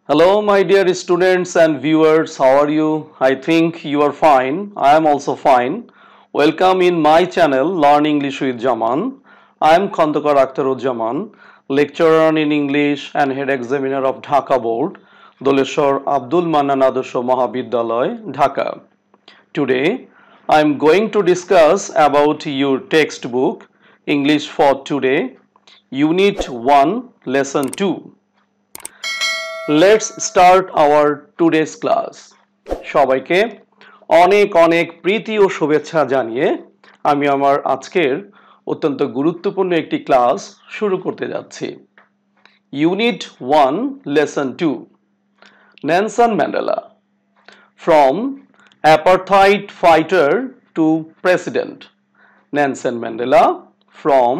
Hello, my dear students and viewers. How are you? I think you are fine. I am also fine. Welcome in my channel, Learn English with Jaman. I am Khandakar Akhtaruzzaman, lecturer in English and head examiner of Dhaka Board, Doleshwar Abdul Mannan Adarsh Mahabidyalaya, Dhaka. Today, I am going to discuss about your textbook, English for Today, Unit 1, Lesson 2. Let's start our today's class. সবাইকে অনেক অনেক প্রীতি ও শুভেচ্ছা জানিয়ে আমি আমার আজকের অত্যন্ত গুরুত্বপূর্ণ একটি ক্লাস শুরু করতে যাচ্ছি। Unit 1 Lesson 2 Nelson Mandela From Apartheid Fighter to President Nelson Mandela from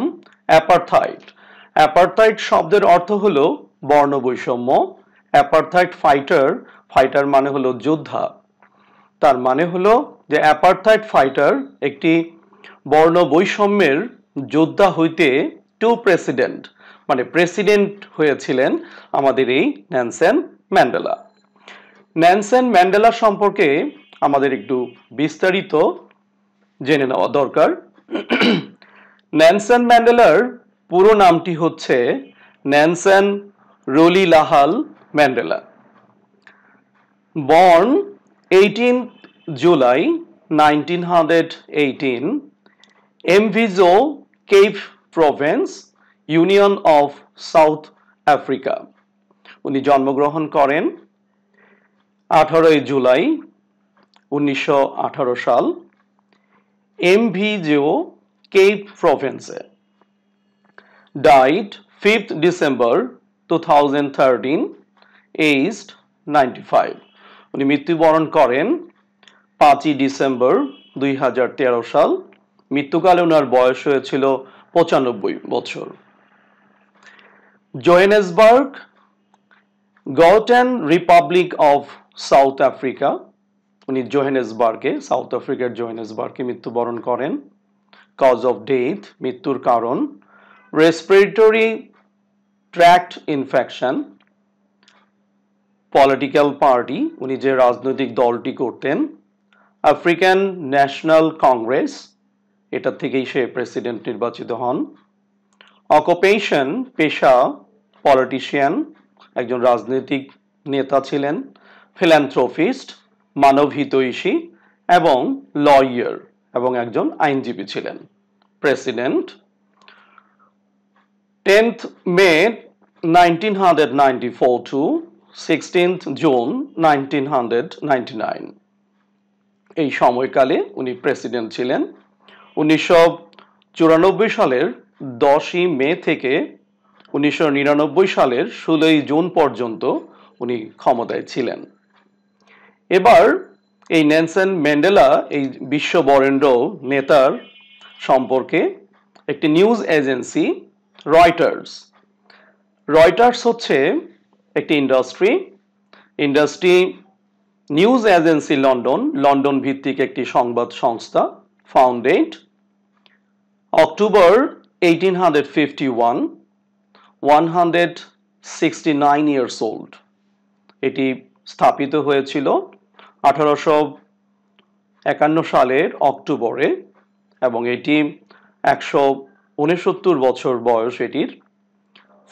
Apartheid Apartheid শব্দের অর্থ হলো বর্ণবৈষম্য অ্যাপারথাইড ফাইটার মানে হলো যোদ্ধা তার মানে হলো যে অ্যাপারথাইড ফাইটার একটি বর্ণ বৈষম্যের যোদ্ধা হইতে টু প্রেসিডেন্ট মানে প্রেসিডেন্ট হয়েছিলেন আমাদের এই নেলসন ম্যান্ডেলা। নেলসন ম্যান্ডেলা সম্পর্কে আমাদের একটু বিস্তারিত জেনে নেওয়া দরকার। নেলসন ম্যান্ডেলার পুরো নামটি হচ্ছে Nelson রলিলাহাল Mandela. Born 18th July 1918, Mvizo Cape Province, Union of South Africa. উনি জন্মগ্রহণ করেন 18 জুলাই 1918 সাল Mvizo Cape Province. Died 5th December 2013. Aged 95 উনি মৃত্যুবরণ করেন 5ই ডিসেম্বর 2013 সাল মৃত্যুকালে ওনার বয়স হয়েছিল 95 বছর। Johannesburg Gauteng republic of South Africa উনি জোহেনেসবার্গে সাউথ আফ্রিকার জোহেনেসবার্গে মৃত্যুবরণ করেন। কজ অফ ডেথ মৃত্যুর কারণ respiratory tract infection. Political party উনি যে রাজনৈতিক দলটি করতেন আফ্রিকান ন্যাশনাল কংগ্রেস এটা থেকেই সে প্রেসিডেন্ট নির্বাচিত হন। অকুপেশন পেশা পলিটিশিয়ান একজন রাজনৈতিক নেতা ছিলেন। ফিল্যান্থ্রোপিস্ট মানবহিতৈষী এবং লয়ার এবং একজন আইনজীবী ছিলেন। President 10th May 1994 to 16th June 1999 এই সময়কালে উনি প্রেসিডেন্ট ছিলেন। 1994 সালের 10ই মে থেকে 1999 সালের 16ই জুন পর্যন্ত উনি ক্ষমতায় ছিলেন। এবার এই নেলসন ম্যান্ডেলা এই বিশ্ববরেণ্য নেতার সম্পর্কে একটি নিউজ এজেন্সি রয়টার্স হচ্ছে একটি ইন্ডাস্ট্রি নিউজ এজেন্সি লন্ডন ভিত্তিক একটি সংবাদ সংস্থা ফাউন্ডেড অক্টোবর 1851 169 years old এটি স্থাপিত হয়েছিল 1851 সালের অক্টোবরে এবং এটি 169 বছর বয়স এটির।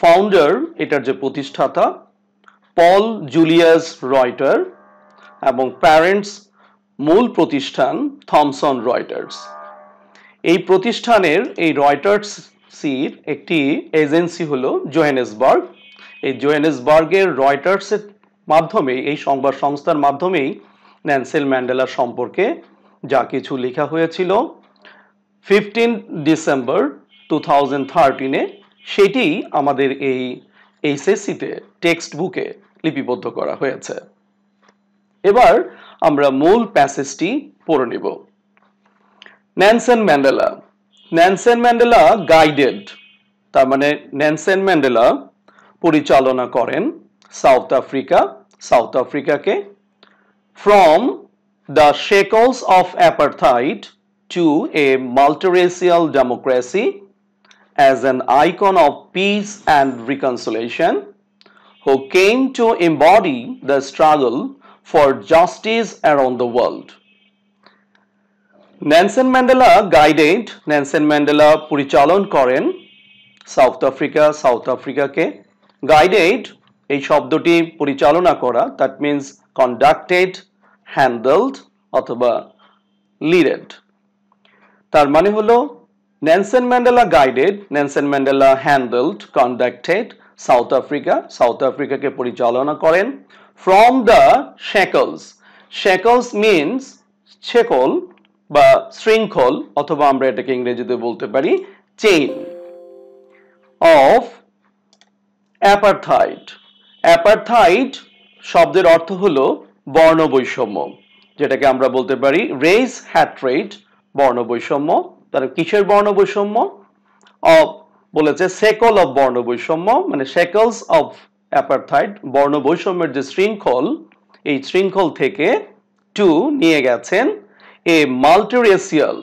ফাউন্ডার এটার যে প্রতিষ্ঠাতা পল জুলিয়াস রয়টার এবং প্যারেন্টস মূল প্রতিষ্ঠান থমসন রয়টার্স। এই প্রতিষ্ঠানের এই রয়টার্সের একটি এজেন্সি হলো জোহেনেসবার্গ। এই জোহেনেসবার্গের রয়টার্সের মাধ্যমে এই সংবাদ সংস্থার মাধ্যমেই নেলসন ম্যান্ডেলা সম্পর্কে যা কিছু লেখা হয়েছিল 15 ডিসেম্বর 2013 সেটি আমাদের এই এইচএসসিতে টেক্সট বুকে লিপিবদ্ধ করা হয়েছে। এবার আমরা মূল প্যাসেজটি পড়ে নেব। নেলসন ম্যান্ডেলা গাইডেড তার মানে নেলসন ম্যান্ডেলা পরিচালনা করেন সাউথ আফ্রিকাকে from the shackles of apartheid to a multiracial democracy as an icon of peace and reconciliation who came to embody the struggle for justice around the world. Nelson Mandela guided, Nelson Mandela পরিচালন করেন South আফ্রিকাকে। Guided এই শব্দটি পরিচালনা করা, that means conducted, handled অথবা লিডেড। তার মানে হলো Nelson Mandela guided, Nelson Mandela handled, conducted South আফ্রিকাকে পরিচালনা করেন from the shackles. Shackles means শেকল বা শৃঙ্খল, অথবা আমরা এটাকে ইংরেজিতে বলতে পারি চেইন অফ অ্যাপারথাইড। অ্যাপারথাইড শব্দের অর্থ হলো বর্ণ বৈষম্য, যেটাকে আমরা বলতে পারি রেস হ্যাট্রেড, বর্ণ বৈষম্য। তার কিসের বর্ণ বৈষম্য? বলেছে সেকল অফ বর্ণ বৈষম্য, মানে শেকলস অফ অ্যাপারথাইড, বর্ণ বৈষম্যের যে শৃঙ্খল, এই শৃঙ্খল থেকে টু নিয়ে গেছেন এ মাল্টিরেসিয়াল।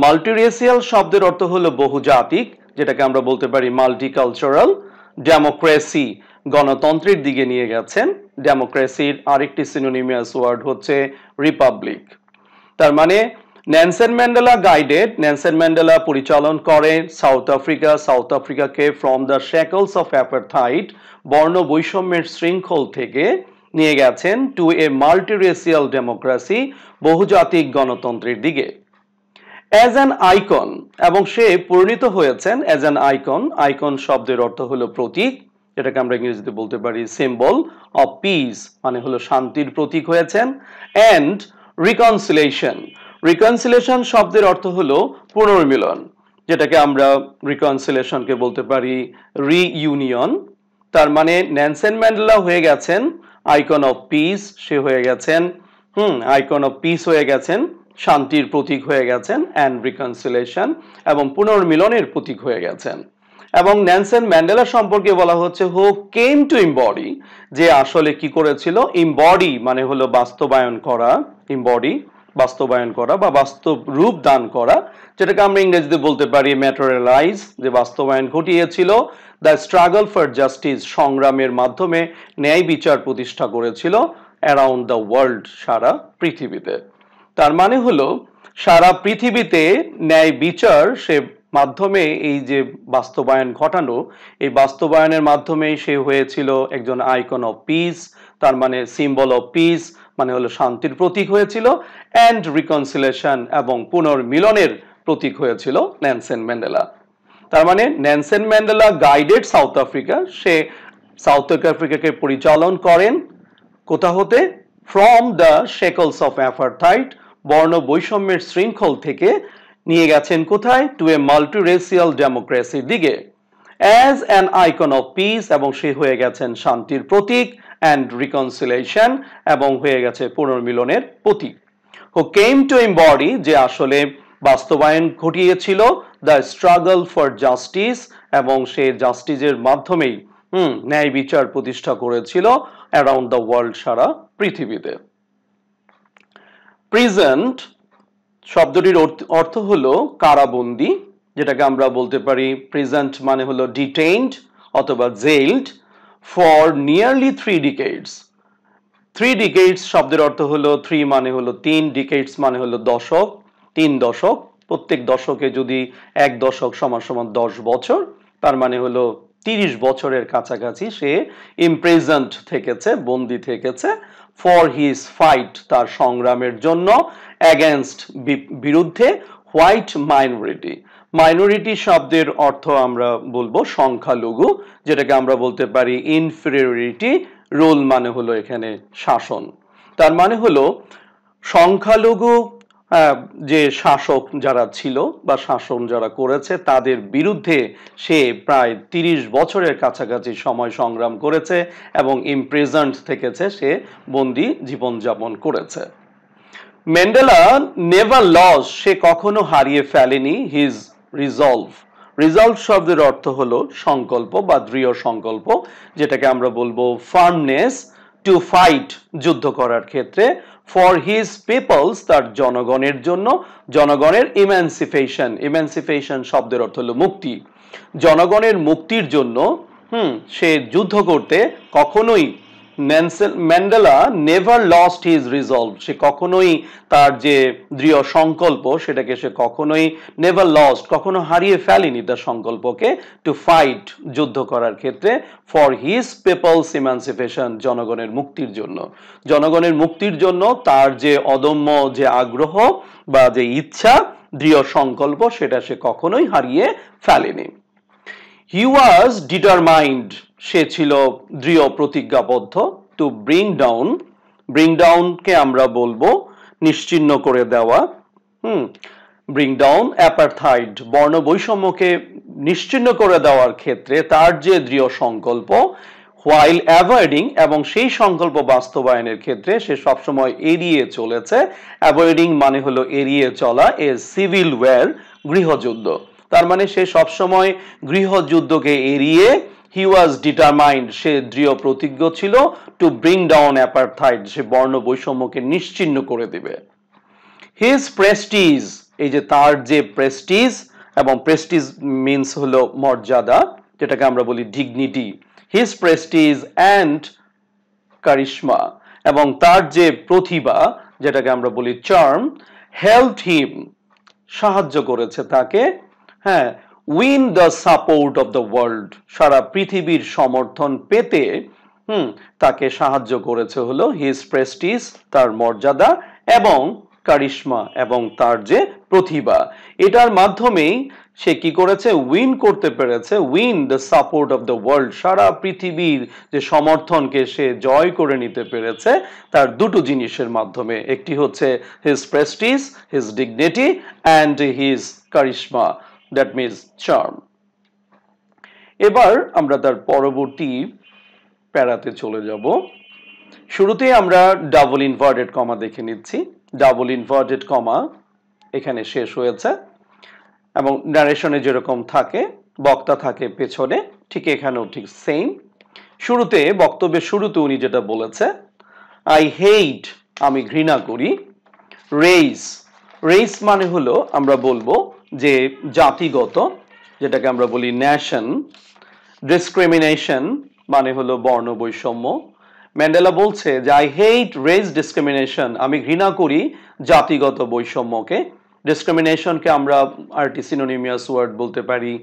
মাল্টিরেসিয়াল শব্দের অর্থ হলো বহুজাতিক, যেটাকে আমরা বলতে পারি মাল্টিকালচারাল ডেমোক্রেসি, গণতন্ত্রের দিকে নিয়ে গেছেন। ডেমোক্রেসির আরেকটি সিনোনিমাস ওয়ার্ড হচ্ছে রিপাবলিক। তার মানে Nelson Mandela guided, Nelson Mandela পরিচালন করে সাউথ আফ্রিকাকে from the shackles of apartheid, বর্ণ বৈষম্যের শৃঙ্খল থেকে নিয়ে গেছেন টু এ মাল্টিরেসিয়াল ডেমোক্রেসি, বহুজাতিক গণতন্ত্রের দিকে। অ্যাজ অ্যান আইকন, এবং সে পরিণত হয়েছেন অ্যাজ অ্যান আইকন। আইকন শব্দের অর্থ হলো প্রতীক, যেটাকে আমরা ইংরেজিতে বলতে পারি সিম্বল অফ পিস, মানে হলো শান্তির প্রতীক হয়েছেন। অ্যান্ড রিকনসিলেশন, রিকনসিলেশন শব্দের অর্থ হলো পুনর্মিলন, যেটাকে আমরা রিকনসিলেশনকে বলতে পারি রিইউনিয়ন। তার মানে নেলসন ম্যান্ডেলা হয়ে গেছেন আইকন অফ পিস, সে হয়ে গেছেন আইকন অফ পিস হয়ে গেছেন, শান্তির প্রতীক হয়ে গেছেন, অ্যান্ড রিকনসিলেশন এবং পুনর্মিলনের প্রতীক হয়ে গেছেন। এবং নেলসন ম্যান্ডেলা সম্পর্কে বলা হচ্ছে হু কেম টু ইম্বডি, যে আসলে কি করেছিল? ইম্বডি মানে হলো বাস্তবায়ন করা, ইম্বডি বাস্তবায়ন করা বা বাস্তব রূপ দান করা, যেটাকে আমরা ইংরেজিতে বলতে পারি ম্যাটেরিয়ালাইজ, যে বাস্তবায়ন ঘটিয়েছিল দ্য স্ট্রাগল ফর জাস্টিস, সংগ্রামের মাধ্যমে ন্যায় বিচার প্রতিষ্ঠা করেছিল অ্যারাউন্ড দ্য ওয়ার্ল্ড, সারা পৃথিবীতে। তার মানে হলো সারা পৃথিবীতে ন্যায় বিচার সে মাধ্যমে এই যে বাস্তবায়ন ঘটানো, এই বাস্তবায়নের মাধ্যমেই সে হয়েছিল একজন আইকন অফ পিস, তার মানে সিম্বল অফ পিস মানে হলো শান্তির প্রতীক হয়েছিল, অ্যান্ড রিকনসিলেশন এবং পুনর্মিলনের প্রতীক হয়েছিল নেলসন ম্যান্ডেলা। তার মানে Nelson Mandela guided South Africa, সে সাউথ আফ্রিকাকে পরিচালন করেন কোথা হতে? From the shackles of apartheid, বর্ণ বৈষম্যের শৃঙ্খল থেকে নিয়ে গেছেন কোথায়? টু এ মাল্টিরেসিয়াল ডেমোক্রেসির দিকে। As an icon of piece, এবং সে হয়ে গেছেন শান্তির প্রতীক, অ্যান্ড রিকনসিলেশন এবং হয়ে গেছে পুনর্মিলনের প্রতীক। হু কেম টু এম্বডি, যে আসলে বাস্তবায়ন ঘটিয়েছিল দ্য স্ট্রাগল ফর জাস্টিস, এবং সে জাস্টিসের মাধ্যমেই ন্যায় বিচার প্রতিষ্ঠা করেছিল অ্যারাউন্ড দ্য ওয়ার্ল্ড, সারা পৃথিবীতে। প্রেজেন্ট শব্দটির অর্থ হলো কারাবন্দী, যেটাকে আমরা বলতে পারি প্রেজেন্ট মানে হলো ডিটেইনড অথবা জেইলড ফর নিয়ারলি 3 decades। 3 decades শব্দের অর্থ হলো 3 মানে হলো 3, ডিকেডস মানে হলো দশক, 3 দশক। প্রত্যেক দশকে যদি 1 দশক সমান 10 বছর, তার মানে হলো 30 বছরের কাছাকাছি সে ইমপ্রেজেন্ট থেকেছে, বন্দী থেকেছে, ফর হিজ ফাইট, তার সংগ্রামের জন্য, অ্যাগেনস্ট বিরুদ্ধে, হোয়াইট মাইনরিটি। মাইনরিটি শব্দের অর্থ আমরা বলবো সংখ্যালঘু, যেটাকে আমরা বলতে পারি ইনফেরিয়রিটি রুল, মানে হলো এখানে শাসন। তার মানে হলো সংখ্যালঘু যে শাসক যারা ছিল বা শাসন যারা করেছে তাদের বিরুদ্ধে সে প্রায় 30 বছরের কাছাকাছি সময় সংগ্রাম করেছে এবং ইমপ্রিজন্ড থেকেছে, সে বন্দী জীবনযাপন করেছে। ম্যান্ডেলা নেভার লস, সে কখনো হারিয়ে ফেলেনি হিজ রিজলভ। রিজলভ শব্দের অর্থ হলো সংকল্প বা দৃঢ় সংকল্প, যেটাকে আমরা বলবো ফার্মনেস, টু ফাইট, যুদ্ধ করার ক্ষেত্রে, ফর হিজ পিপলস, তার জনগণের জন্য, জনগণের ইমানসিপেশন। ইমানসিপেশন শব্দের অর্থ হলো মুক্তি, জনগণের মুক্তির জন্য সে যুদ্ধ করতে কখনোই Mandela never lost his resolve, সে কখনোই তার যে দৃঢ় সংকল্প সেটাকে সে কখনোই নেভার লস্ট, কখনো হারিয়ে ফেলেনি তার সংকল্পকে, টু ফাইট, যুদ্ধ করার ক্ষেত্রে, ফর হিজ পিপলস ইমানসিপেশন, জনগণের মুক্তির জন্য। জনগণের মুক্তির জন্য তার যে অদম্য যে আগ্রহ বা যে ইচ্ছা, দৃঢ় সংকল্প, সেটা সে কখনোই হারিয়ে ফেলেনি। হি ওয়াজ ডিটারমাইন্ড, সে ছিল দৃঢ় প্রতিজ্ঞাবদ্ধ, টু ব্রিং ডাউনকে আমরা বলবো নিশ্চিহ্ন করে দেওয়া, ব্রিং ডাউন অ্যাপারথাইড, বর্ণ বৈষম্যকে নিশ্চিহ্ন করে দেওয়ার ক্ষেত্রে তার যে দৃঢ় সংকল্প, হোয়াইল অ্যাভয়েডিং, এবং সেই সংকল্প বাস্তবায়নের ক্ষেত্রে সে সবসময় এড়িয়ে চলেছে। অ্যাভয়েডিং মানে হলো এড়িয়ে চলা, এ সিভিল ওয়ার, গৃহযুদ্ধ। তার মানে সে সবসময় গৃহযুদ্ধকে এড়িয়ে, হি ওয়াজ ডিটারমাইন্ড, সে দৃঢ় প্রতিজ্ঞ ছিল, টু ব্রিং ডাউন অ্যাপারথাইড, সে বর্ণ বৈষম্যকে নিশ্চিহ্ন করে দিবে। হিজ প্রেস্টিজ, এই যে তার যে প্রেস্টিজ, এবং প্রেস্টিজ মিনস হলো মর্যাদা, যেটাকে আমরা বলি ডিগনিটি, হিজ প্রেস্টিজ অ্যান্ড কারিশমা, এবং তার যে প্রতিভা, যেটাকে আমরা বলি চার্ম, হেল্পড হিম, সাহায্য করেছে তাকে, win the support of the world, সারা পৃথিবীর সমর্থন পেতে তাকে সাহায্য করেছে হলো হিজ প্রেস্টিজ, তার মর্যাদা, এবং কারিশমা, এবং তার যে প্রতিভা। এটার মাধ্যমেই সে কি করেছে, উইন করতে পেরেছে, win the support of the world, সারা পৃথিবীর যে সমর্থনকে সে জয় করে নিতে পেরেছে তার দুটো জিনিসের মাধ্যমে, একটি হচ্ছে his prestige, his dignity, and his charisma, that means charm. এবার আমরা তার পরবর্তী প্যারাতে চলে যাব। শুরুতেই আমরা ডাবল ইনভার্টেড কমা দেখে নিচ্ছি। ডাবল ইনভার্টেড কমা এখানে শেষ হয়েছে, এবং নারেশনে যেরকম থাকে, বক্তা থাকে পেছনে, ঠিক এখানেও ঠিক সেম। শুরুতে, বক্তব্যের শুরুতে উনি যেটা বলেছে, আই হেট, আমি ঘৃণা করি, রেস, রেস মানে হলো আমরা বলবো যে জাতিগত, যেটাকে আমরা বলি ন্যাশন, ডিসক্রিমিনেশন মানে হলো বর্ণ বৈষম্য। ম্যান্ডেলা বলছে যে আই হেট রেস ডিসক্রিমিনেশন, আমি ঘৃণা করি জাতিগত বৈষম্যকে। ডিসক্রিমিনেশনকে আমরা আরটি সিনোনিমিয়াস ওয়ার্ড বলতে পারি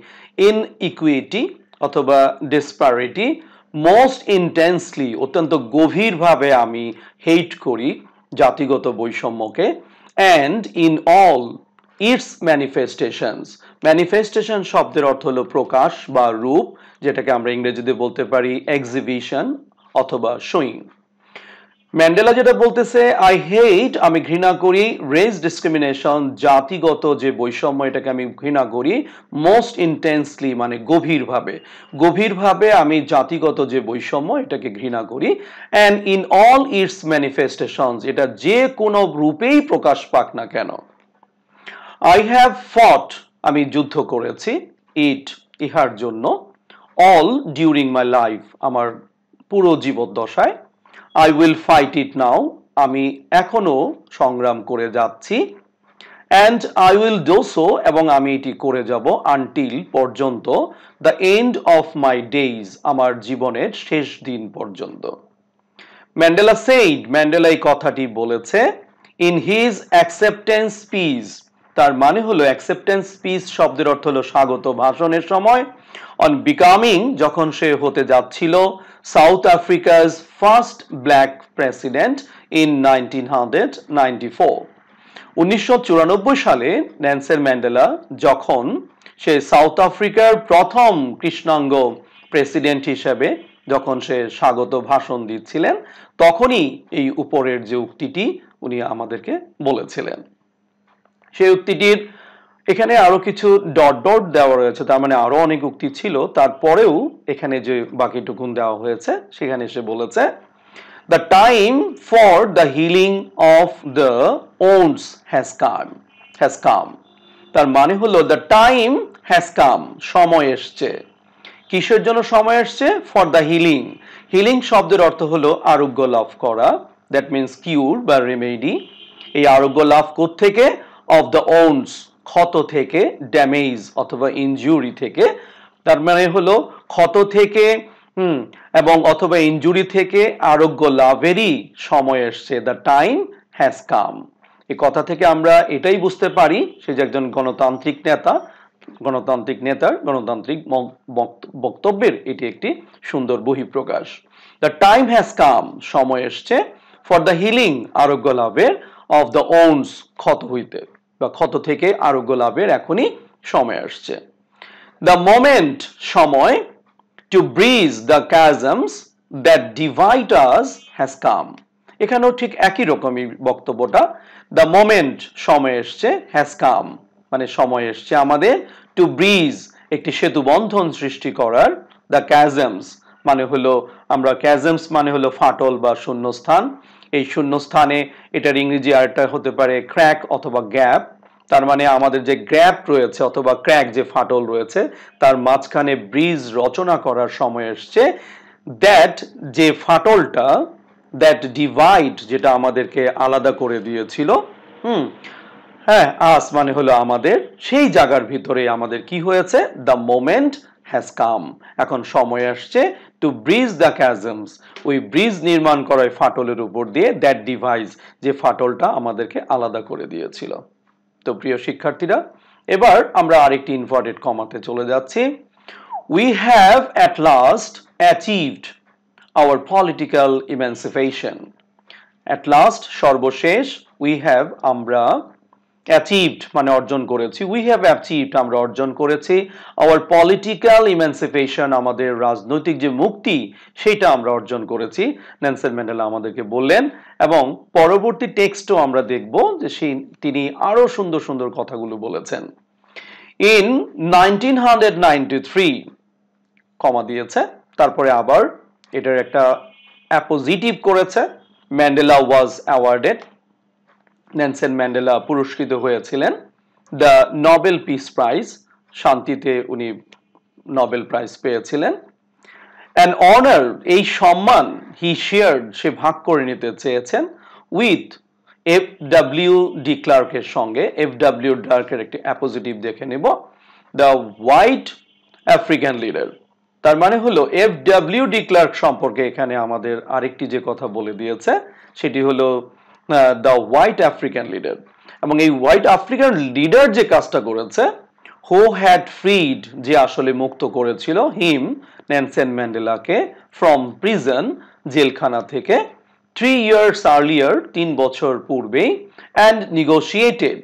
ইনইকুইটি অথবা ডিসপ্যারিটি। মোস্ট ইন্টেন্সলি, অত্যন্ত গভীরভাবে আমি হেট করি জাতিগত বৈষম্যকে। And in all its manifestations, manifestation শব্দের অর্থ হলো প্রকাশ বা রূপ, যেটাকে আমরা ইংরেজিতে বলতে পারি এক্সিবিশন অথবা শোয়িং। ম্যান্ডেলা যেটা বলতেছে, আই হেট, আমি ঘৃণা করি, রেস ডিসক্রিমিনেশন, জাতিগত যে বৈষম্য, এটাকে আমি ঘৃণা করি, মোস্ট ইন্টেন্সলি মানে গভীরভাবে, গভীরভাবে আমি জাতিগত যে বৈষম্য এটাকে ঘৃণা করি। And in all its manifestations, এটা যে কোনো রূপেই প্রকাশ পাক না কেন। আই হ্যাভ ফট, আমি যুদ্ধ করেছি, ইহার জন্য, অল ডিউরিং মাই লাইফ, আমার পুরো জীবদ্দশায়। আই উইল ফাইট ইট নাও, আমি এখনো সংগ্রাম করে যাচ্ছি। And I will do so, এবং আমি এটি করে যাব, আনটিল, পর্যন্ত, the end of my days, আমার জীবনের শেষ দিন পর্যন্ত। ম্যান্ডেলা সেইড, ম্যান্ডেলা এই কথাটি বলেছে ইন হিজ অ্যাকসেপ্টেন্স স্পিচ, তার মানে হলো অ্যাকসেপ্টেন্স স্পিচ শব্দের অর্থ হলো স্বাগত ভাষণের সময়, অন বিকামিং, যখন সে হতে যাচ্ছিল সাউথ আফ্রিকার ফার্স্ট ব্ল্যাক প্রেসিডেন্ট ইন 1994। 1994 সালে নেলসন ম্যান্ডেলা যখন সে সাউথ আফ্রিকার প্রথম কৃষ্ণাঙ্গ প্রেসিডেন্ট হিসেবে যখন সে স্বাগত ভাষণ দিচ্ছিলেন, তখনই এই উপরের যে উক্তিটি উনি আমাদেরকে বলেছিলেন। সেই উক্তিটির এখানে আরো কিছু ডট ডট দেওয়া রয়েছে, তার মানে আরো অনেক উক্তি ছিল, তারপরেও এখানে যে বাকিটুকুন দেওয়া হয়েছে সেখানে সে বলেছে, the time for the healing of the wounds has come, তার মানে হলো দ্য টাইম হ্যাজ কাম, সময় এসছে। কিসের জন্য সময় এসছে? ফর দ্য হিলিং, হিলিং শব্দের অর্থ হলো আরোগ্য লাভ করা, দ্যাট মিনস কিউর বা রেমেডি। এই আরোগ্য লাভ কোত্থেকে? অফ দ্য ওন্ডস, ক্ষত থেকে, ড্যামেজ অথবা ইনজুরি থেকে, তার মানে হলো ক্ষত থেকে এবং অথবা ইনজুরি থেকে আরোগ্য লাভেরই সময় এসছে। The time has come. এই কথা থেকে আমরা এটাই বুঝতে পারি সে যে একজন গণতান্ত্রিক নেতার গণতান্ত্রিক বক্তব্যের এটি একটি সুন্দর বহিঃপ্রকাশ। দ্য টাইম হ্যাজ কাম, সময় এসছে, ফর দ্য হিলিং, আরোগ্য লাভের, অফ দ্য ওন্স, ক্ষত হইতে বা ক্ষত থেকে আরোগ্য লাভের এখনই সময় আসছে। দ্য মোমেন্ট, সময়, two bridge the chasms that divide us has come। এখানেও ঠিক একই রকমই বক্তব্যটা। দ্য মোমেন্ট, সময় এসছে, হ্যাজ কাম মানে সময় এসছে আমাদের, টু ব্রিজ, একটি সেতু বন্ধন সৃষ্টি করার, দ্য chasms মানে হলো আমরা chasms মানে হলো ফাটল বা শূন্যস্থান। এই শূন্যস্থানে এটার ইংরেজি আরেকটা হতে পারে ক্র্যাক অথবা গ্যাপ। তার মানে আমাদের যে গ্যাপ রয়েছে অথবা ক্র্যাক, যে ফাটল রয়েছে, তার মাঝখানে ব্রিজ রচনা করার সময় এসছে। দ্যাট, যে ফাটলটা, দ্যাট ডিভাইড, যেটা আমাদেরকে আলাদা করে দিয়েছিল, হ্যাঁ, আস মানে হলো আমাদের, সেই জায়গার ভিতরে আমাদের কি হয়েছে, দ্য মোমেন্ট হ্যাজ কাম, এখন সময় আসছে, টু ব্রিজ দ্য chasms, ওই ব্রিজ নির্মাণ করা ফাটলের উপর দিয়ে, দ্যাট ডিভাইস, যে ফাটলটা আমাদেরকে আলাদা করে দিয়েছিল। তো প্রিয় শিক্ষার্থীরা, এবার আমরা আরেকটি ইনভার্টেড কমাতে চলে যাচ্ছি। We have at last achieved our political emancipation. At last, সর্বশেষ, we have, আমরা, achieved মানে অর্জন করেছি, we have achieved আমরা অর্জন করেছি, our political emancipation আমাদের রাজনৈতিক যে মুক্তি সেটা আমরা অর্জন করেছি, নেলসন ম্যান্ডেলা আমাদেরকে বললেন। এবং পরবর্তী টেক্সটও আমরা দেখব যে তিনি আরো সুন্দর সুন্দর কথাগুলো বলেছেন। In 1993 কমা দিয়েছে, তারপরে আবার এটার একটা অ্যাপোজিটিভ করেছে, Mandela was awarded, Nelson Mandela পুরস্কৃত হয়েছিলেন, দ্য নোবেল পিস প্রাইজ, শান্তিতে উনি নোবেল প্রাইজ পেয়েছিলেন। অ্যান অনার, এই সম্মান, হি শেয়ার্ড, সে ভাগ করে নিতে চেয়েছেন, উইথ এফ.ডব্লিউ. ডি ক্লার্কের সঙ্গে। এফ.ডব্লিউ. ক্লার্কের একটি অ্যাপোজিটিভ দেখে নেব, দ্য হোয়াইট আফ্রিকান লিডার। তার মানে হলো এফ.ডব্লিউ. ডি ক্লার্ক সম্পর্কে এখানে আমাদের আরেকটি যে কথা বলে দিয়েছে সেটি হলো দ্য হোয়াইট আফ্রিকান লিডার। এবং এই হোয়াইট আফ্রিকান লিডার যে কাজটা করেছে, হু হ্যাড ফ্রিড, যে আসলে মুক্ত করেছিল, হিম, নেলসন ম্যান্ডেলাকে, ফ্রম প্রিজন, জেলখানা থেকে, 3 years earlier, 3 বছর পূর্বেই, অ্যান্ড নেগোশিয়েটেড,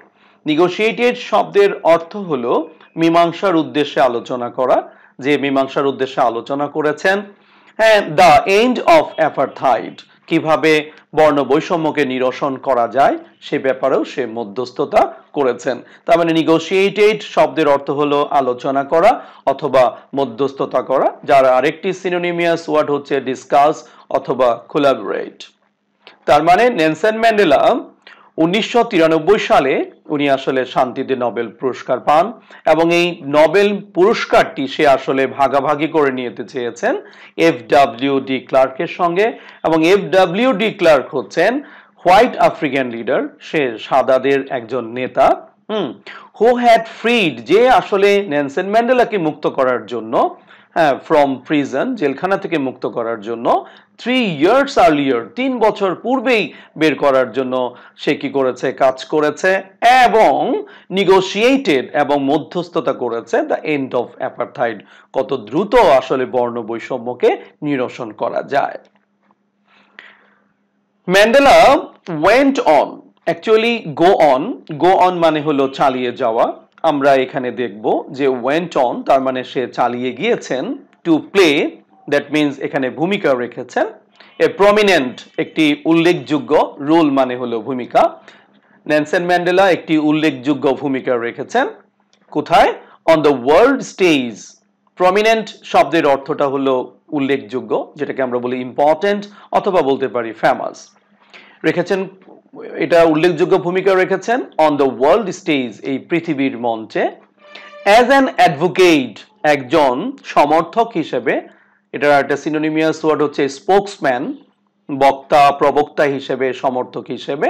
নেগোশিয়েটেড শব্দের অর্থ হলো মীমাংসার উদ্দেশ্যে আলোচনা করা, যে মীমাংসার উদ্দেশ্যে আলোচনা করেছেন, হ্যাঁ, দ্য এন্ড অফ অ্যাপারথাইড, কিভাবে বর্ণ বৈষম্যকে নিরসন করা যায় সে ব্যাপারেও সে মধ্যস্থতা করেছেন। তার মানে নেগোশিয়েটেড শব্দের অর্থ হলো আলোচনা করা অথবা মধ্যস্থতা করা, যার আরেকটি সিনোনিমিয়াস ওয়ার্ড হচ্ছে ডিসকাস অথবা কোলাবোরেট। তার মানে নেলসন ম্যান্ডেলা 1993 সালে উনি আসলে শান্তিতে নোবেল পুরস্কার পান এবং এই নোবেল পুরস্কারটি সে আসলে ভাগাভাগি করে নিতে চেয়েছেন এফ.ডব্লিউ. ডি ক্লার্কের সঙ্গে। এবং এফ.ডব্লিউ. ডি ক্লার্ক হচ্ছেন হোয়াইট আফ্রিকান লিডার, সে সাদাদের একজন নেতা, হু হ্যাড ফ্রিড, যে আসলে নেলসন ম্যান্ডেলাকে মুক্ত করার জন্য, ফ্রম প্রিজন, জেলখানা থেকে মুক্ত করার জন্য, 3 years earlier, 3 বছর পূর্বেই বের করার জন্য সে কি করেছে, কাজ করেছে, এবং নেগোশিয়েটেড, এবং মধ্যস্থতা করেছে, দ্য এন্ড অফ অ্যাপারথাইড, কত দ্রুত আসলে বর্ণ বৈষম্যকে নিরসন করা যায়। Mandela went on, actually go on মানে হলো চালিয়ে যাওয়া। আমরা এখানে দেখব যে ওয়েন্ট অন তার মানে সে চালিয়ে গিয়েছেন, টু প্লে, দ্যাট মিনস এখানে ভূমিকা রেখেছেন, এ প্রমিনেন্ট, একটি উল্লেখযোগ্য, রোল মানে হলো ভূমিকা, নেলসন ম্যান্ডেলা একটি উল্লেখযোগ্য ভূমিকা রেখেছেন, কোথায়, on the world stage. Prominent শব্দের অর্থটা হলো উল্লেখযোগ্য, যেটাকে আমরা বলি ইম্পর্টেন্ট অথবা বলতে পারি ফেমাস, রেখেছেন, এটা উল্লেখযোগ্য ভূমিকা রেখেছেন অন দ্য ওয়ার্ল্ড স্টেজ, এই পৃথিবীর মঞ্চে, অ্যাজ অ্যান অ্যাডভোকেট, একজন সমর্থক হিসেবে, এটার একটা সিনোনিমিয়াস ওয়ার্ড হচ্ছে স্পোকসম্যান, বক্তা প্রবক্তা হিসেবে, সমর্থক হিসেবে,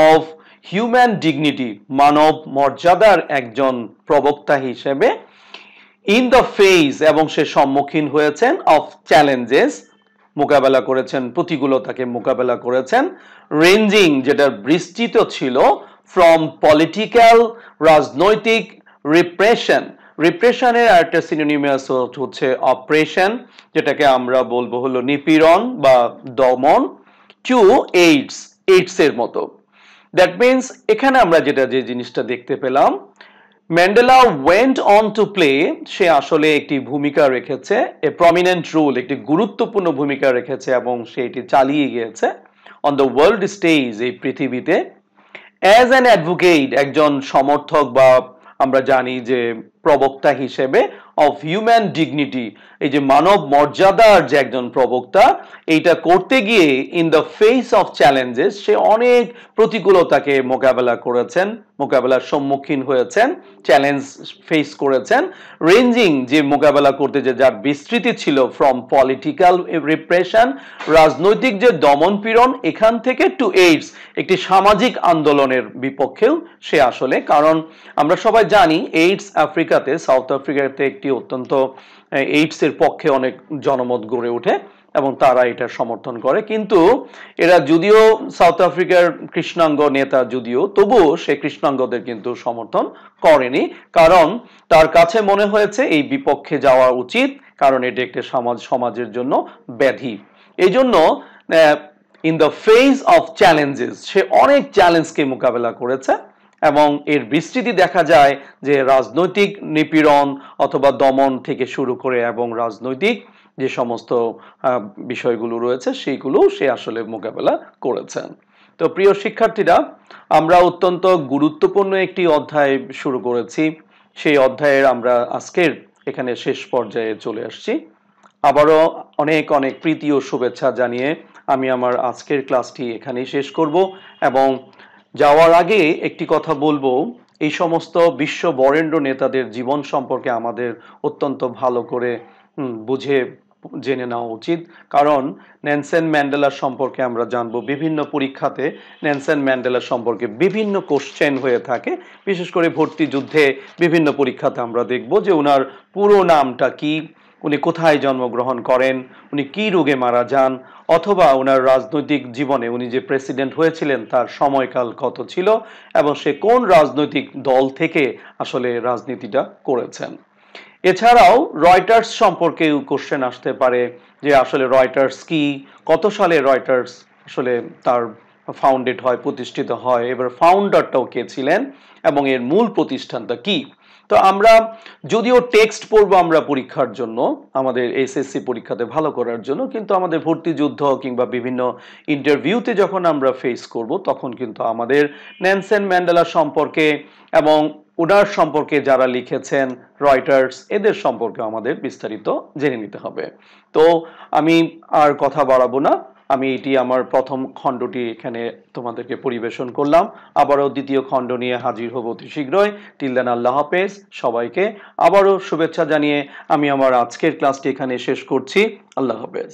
অফ হিউম্যান ডিগনিটি, মানব মর্যাদার একজন প্রবক্তা হিসেবে, ইন দ্য ফেস এবং সে সম্মুখীন হয়েছেন অফ চ্যালেঞ্জেস, মোকাবেলা করেছেন, প্রতিকূলতাকে মোকাবেলা করেছেন, রেঞ্জিং যেটা বিস্তৃত ছিল, ফ্রম পলিটিক্যাল রাজনৈতিক রিপ্রেশন, রিপ্রেশনের আরেকটা সিনোনিমাস হচ্ছে অপারেশন, যেটাকে আমরা বলবো হলো নিপীড়ন বা দমন, টু এইডস, এইডস এর মতো। দ্যাট মিনস এখানে আমরা যে জিনিসটা দেখতে পেলাম, Mandela went on to play, সে আসলে একটি ভূমিকা রেখেছে, এ প্রমিনেন্ট রোল, একটি গুরুত্বপূর্ণ ভূমিকা রেখেছে এবং সে এটি চালিয়ে গিয়েছে অন দ্য ওয়ার্ল্ড স্টেজ, এই পৃথিবীতে, অ্যাজ অ্যান অ্যাডভোকেট, একজন সমর্থক বা আমরা জানি যে প্রবক্তা হিসেবে, অফ হিউম্যান ডিগনিটি, এই যে মানব মর্যাদার যে একজন প্রবক্তা, এইটা করতে গিয়ে in the face of challenges, সে অনেক প্রতিকূলতাকে মোকাবেলা করেছেন, মোকাবেলার সম্মুখীন হয়েছেন, চ্যালেঞ্জ ফেস করেছেন, রেঞ্জিং যে মোকাবেলা করতে যে যার বিস্তৃতি ছিল, ফ্রম পলিটিক্যাল রিপ্রেশন, রাজনৈতিক যে দমন পীড়ন, এখান থেকে টু এইডস, একটি সামাজিক আন্দোলনের বিপক্ষেও সে আসলে, কারণ আমরা সবাই জানি এইডস আফ্রিকাতে, সাউথ আফ্রিকাতে একটি অত্যন্ত এইডস এর পক্ষে অনেক জনমত গড়ে ওঠে এবং তারা এটা সমর্থন করে, কিন্তু এরা যদিও সাউথ আফ্রিকার কৃষ্ণাঙ্গ নেতা, যদিও তবুও সে কৃষ্ণাঙ্গদের কিন্তু সমর্থন করেনি, কারণ তার কাছে মনে হয়েছে এই বিপক্ষে যাওয়া উচিত, কারণ এটি একটি সমাজের জন্য ব্যাধি। এই জন্য in the face of challenges, সে অনেক চ্যালেঞ্জকে মোকাবেলা করেছে এবং এর বিস্তৃতি দেখা যায় যে রাজনৈতিক নিপীড়ন অথবা দমন থেকে শুরু করে এবং রাজনৈতিক যে সমস্ত বিষয়গুলো রয়েছে সেইগুলো সে আসলে মোকাবেলা করেছেন। তো প্রিয় শিক্ষার্থীরা, আমরা অত্যন্ত গুরুত্বপূর্ণ একটি অধ্যায় শুরু করেছি, সেই অধ্যায়ের আমরা আজকের এখানে শেষ পর্যায়ে চলে আসছি। আবারও অনেক অনেক প্রীতি ও শুভেচ্ছা জানিয়ে আমি আমার আজকের ক্লাসটি এখানেই শেষ করব এবং যাওয়ার আগে একটি কথা বলবো, এই সমস্ত বিশ্ব বরেণ্য নেতাদের জীবন সম্পর্কে আমাদের অত্যন্ত ভালো করে বুঝে জেনে নেওয়া উচিত, কারণ নেলসন ম্যান্ডেলার সম্পর্কে আমরা জানবো, বিভিন্ন পরীক্ষাতে নেলসন ম্যান্ডেলা সম্পর্কে বিভিন্ন কোশ্চেন হয়ে থাকে, বিশেষ করে ভর্তি যুদ্ধে বিভিন্ন পরীক্ষাতে আমরা দেখব যে ওনার পুরো নামটা কি, উনি কোথায় জন্মগ্রহণ করেন, উনি কি রোগে মারা যান, অথবা ওনার রাজনৈতিক জীবনে উনি যে প্রেসিডেন্ট হয়েছিলেন তার সময়কাল কত ছিল এবং সে কোন রাজনৈতিক দল থেকে আসলে রাজনীতিটা করেছেন। এছাড়াও রয়টার্স সম্পর্কে কোশ্চেন আসতে পারে যে আসলে রয়টার্স কি, কত সালে রয়টার্স আসলে তার ফাউন্ডেড হয়, প্রতিষ্ঠিত হয়, এবার ফাউন্ডারটাও কে ছিলেন এবং এর মূল প্রতিষ্ঠানটা কি। তো আমরা যদিও টেক্সট পড়বো আমরা পরীক্ষার জন্য, আমাদের এসএসসি পরীক্ষাতে ভালো করার জন্য, কিন্তু আমাদের ভর্তি যুদ্ধ কিংবা বিভিন্ন ইন্টারভিউতে যখন আমরা ফেস করব তখন কিন্তু আমাদের নেলসন ম্যান্ডেলা সম্পর্কে এবং ওনার সম্পর্কে যারা লিখেছেন রয়টার্স, এদের সম্পর্কে আমাদের বিস্তারিত জেনে নিতে হবে। তো আমি আর কথা বাড়াবো না, আমি এটি আমার প্রথম খণ্ডটি এখানে তোমাদেরকে পরিবেশন করলাম, আবারও দ্বিতীয় খণ্ড নিয়ে হাজির হব অতি শীঘ্রই। টিল দেন, আল্লাহ হাফেজ, সবাইকে আবারও শুভেচ্ছা জানিয়ে আমি আমার আজকের ক্লাসটি এখানে শেষ করছি। আল্লাহ হাফেজ।